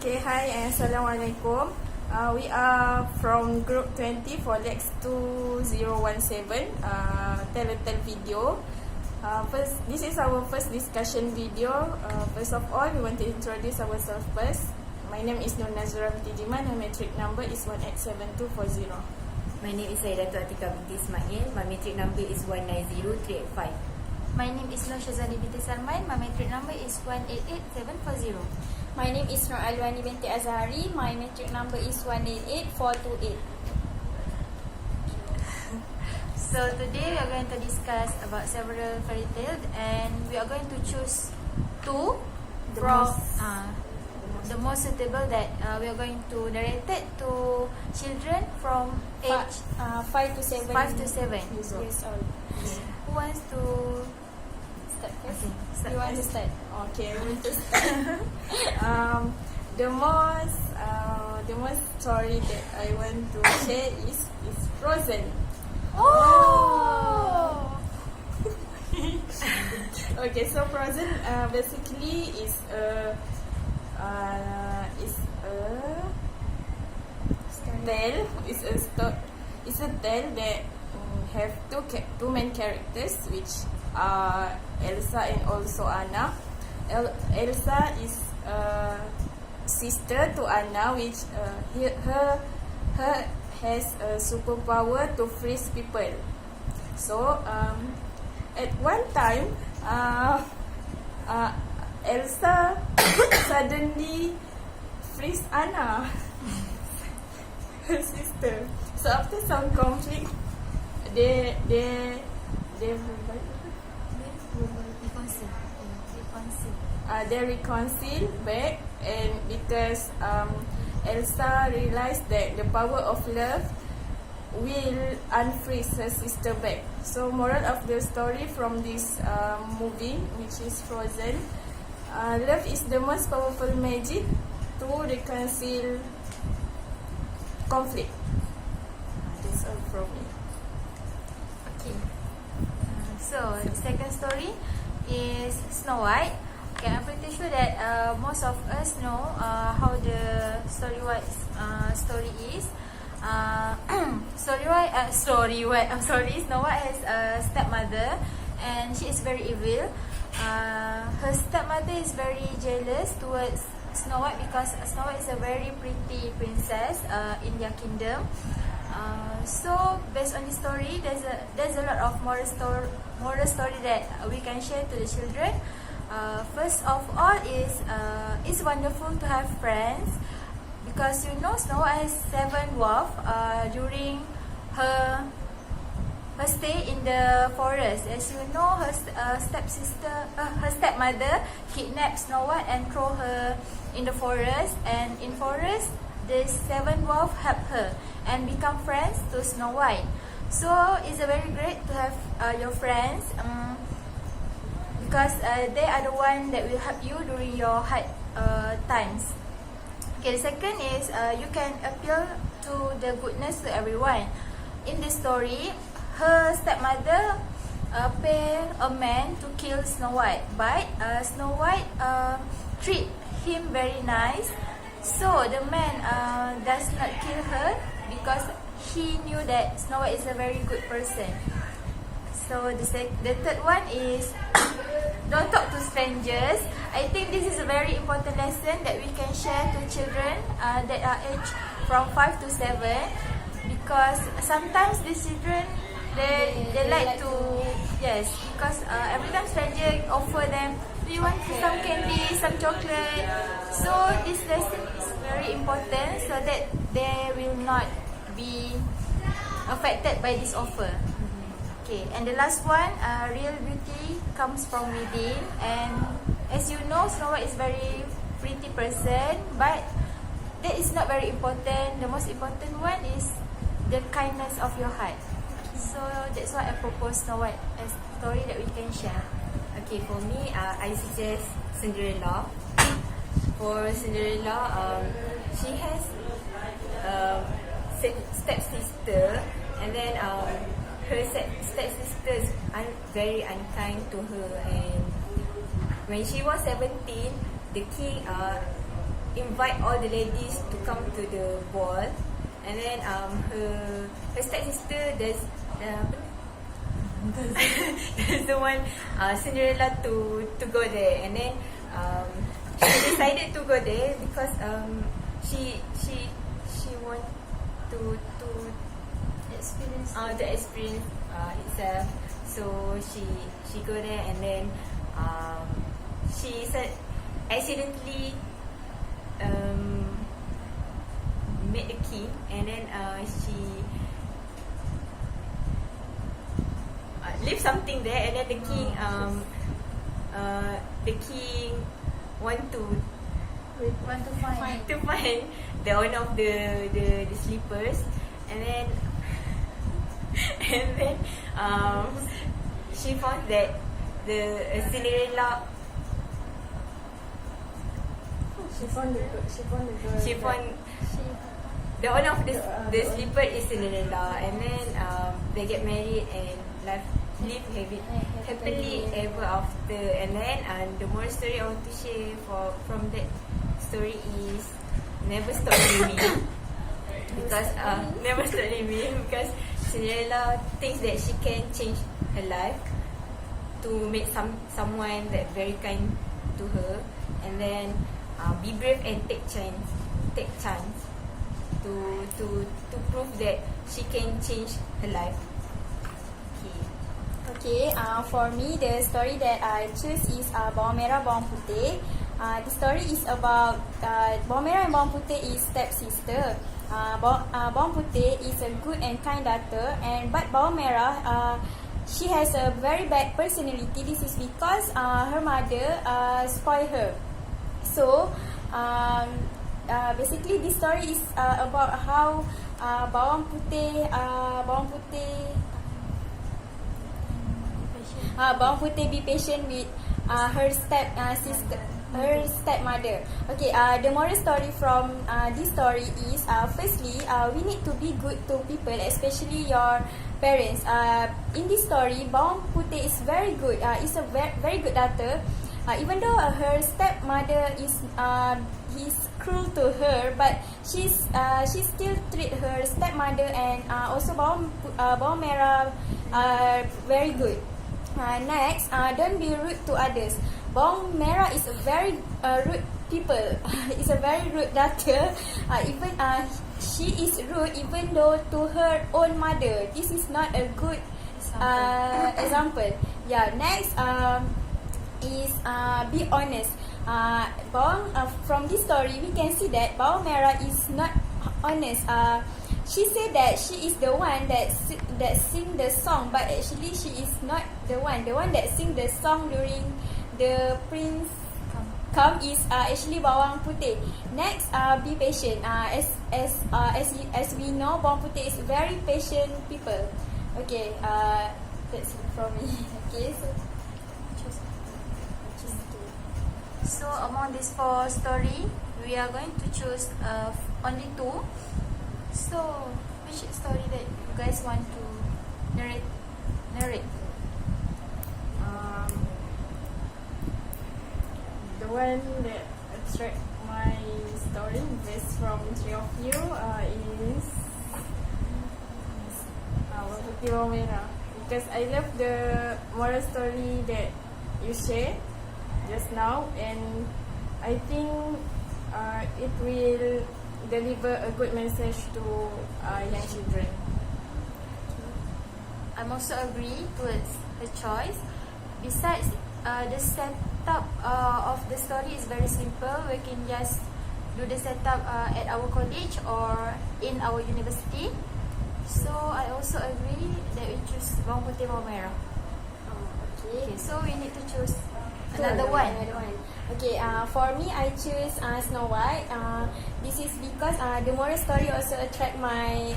Okay, hi and Assalamualaikum. We are from Group 20 for LAX2017 Telltale video. This is our first discussion video. First of all, we want to introduce ourselves first. My name is Nur Nazura Tijiman. My metric number is 187240. My name is Saidatul Atika binti Ismail. My metric number is 190385. My name is Nur Shazali binti Salman. My metric number is 188740. My name is Nur Alwani binti Azhari. My metric number is 188428. So today we are going to discuss about several fairy tales, and we are going to choose two from the most suitable that we are going to narrate it to children from age 5 to 7 years old. Who wants to start first? You want to start? Okay, I want to start. The most story that I want to share is Frozen. Oh! Okay, so Frozen basically is a tale. It's a tale that have two main characters, which are Elsa and also Anna. Elsa is sister to Anna, which her has a superpower to freeze people. So at one time, Elsa suddenly freeze Anna, her sister. So after some conflict, they reconcile back, and because Elsa realized that the power of love will unfreeze her sister back. So moral of the story from this movie, which is Frozen, love is the most powerful magic to reconcile conflict. That's all from me. Okay. So the second story is Snow White. Okay, I'm pretty sure that most of us know how the story is. Snow White has a stepmother, and she is very evil. Her stepmother is very jealous towards Snow White because Snow White is a very pretty princess in their kingdom. So based on this story, there's a lot of moral story that we can share to the children. First of all is it's wonderful to have friends, because you know Snow White has 7 dwarfs during her stay in the forest. As you know, her stepmother kidnapped Snow White and throw her in the forest, and in forest the 7 dwarfs help her and become friends to Snow White. So it's very great to have your friends, because they are the one that will help you during your hard times. Okay, the second is you can appeal to the goodness to everyone. In this story, her stepmother pay a man to kill Snow White, but Snow White treat him very nice. So the man does not kill her because he knew that Snow White is a very good person. So the third one is don't talk to strangers. I think this is a very important lesson that we can share to children that are aged from 5 to 7, because sometimes these children they like to, yes, because every time stranger offer them, do you want some candy, some chocolate? So this lesson is very important so that they will not be affected by this offer. Okay, and the last one, real beauty comes from within. And as you know, Snow White is very pretty person, but that is not very important. The most important one is the kindness of your heart. So that's why I propose Snow White as a story that we can share. Okay, for me, I suggest Cinderella. For Cinderella, she has stepsister, and then her stepsister is very unkind to her, and when she was 17, the king invite all the ladies to come to the ball, and then her stepsister there's the one Cinderella to go there, and then she decided to go there because she want to experience itself. So she go there, and then she said accidentally met the king, and then she leave something there, and then the king want to find the owner of the slippers, and then she found that the Cinderella She found the owner of the slipper is Cinderella, and then they get married and live happily ever after. And then the moral story I want to share from that story is never stop dreaming. Because never stop dreaming, because Cinderella thinks that she can change her life to make someone that very kind to her, and then be brave and take chance to prove that she can change her life. Okay, for me, the story that I choose is Bawang Merah Bawang Putih. The story is about Bawang Merah and Bawang Putih is stepsister. Bawang Putih is a good and kind daughter, but Bawang Merah she has a very bad personality. This is because her mother spoil her. So basically this story is about how Bawang Putih be patient with her stepmother. Okay, the moral story from this story is firstly, we need to be good to people, especially your parents. In this story, Bawang Putih is very good. Is a very good daughter. Even though her stepmother is cruel to her, but she still treat her stepmother and also Bawang Merah very good. Next, don't be rude to others. Bawang Merah is a very rude people. Is a very rude daughter. Even she is rude even though to her own mother. This is not a good example. Yeah. Next is be honest. From this story we can see that Bawang Merah is not honest. She said that she is the one that sing the song, but actually she is not the one. The one that sing the song during the prince come is actually Bawang Putih. Next, be patient. As we know, Bawang Putih is very patient people. Okay, that's it from me. Okay, So among these 4 story, we are going to choose only 2. So which story that you guys want to narrate? The one that attract my story based from 3 of you is Bawang Putih Bawang Merah, because I love the moral story that you share just now, and I think it will deliver a good message to young children. I'm also agree towards her choice. Besides, the setup of the story is very simple. We can just do the setup at our college or in our university. So I also agree that we choose Bawang Putih Bawang Merah. Okay, so we need to choose another one. Okay, for me, I choose Snow White. This is because the moral story also attract my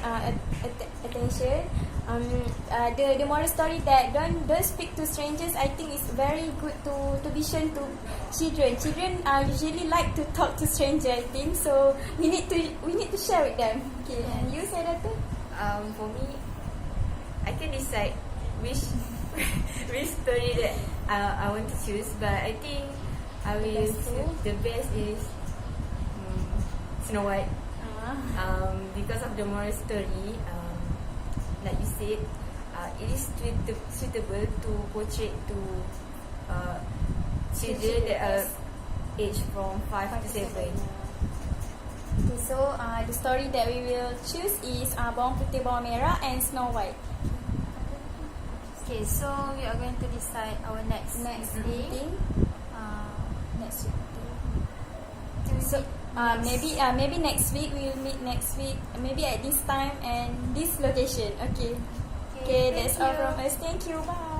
attention. The moral story that don't speak to strangers, I think is very good to be shown to children. Children usually like to talk to strangers, I think. So we need to share with them. Okay, and you say that too? For me, I can decide which story that I want to choose, but I think I will choose the best is Snow White. Ah. Because of the moral story, like you said, it is suitable to portray to children that are aged from 5 to 7. Okay, so the story that we will choose is Bawang Putih Bawang Merah and Snow White. Okay, so we are going to decide our next Meeting. meeting. Next week. So maybe next week we will meet next week. Maybe at this time and this location. Okay. Okay, that's all from us. Thank you. Bye.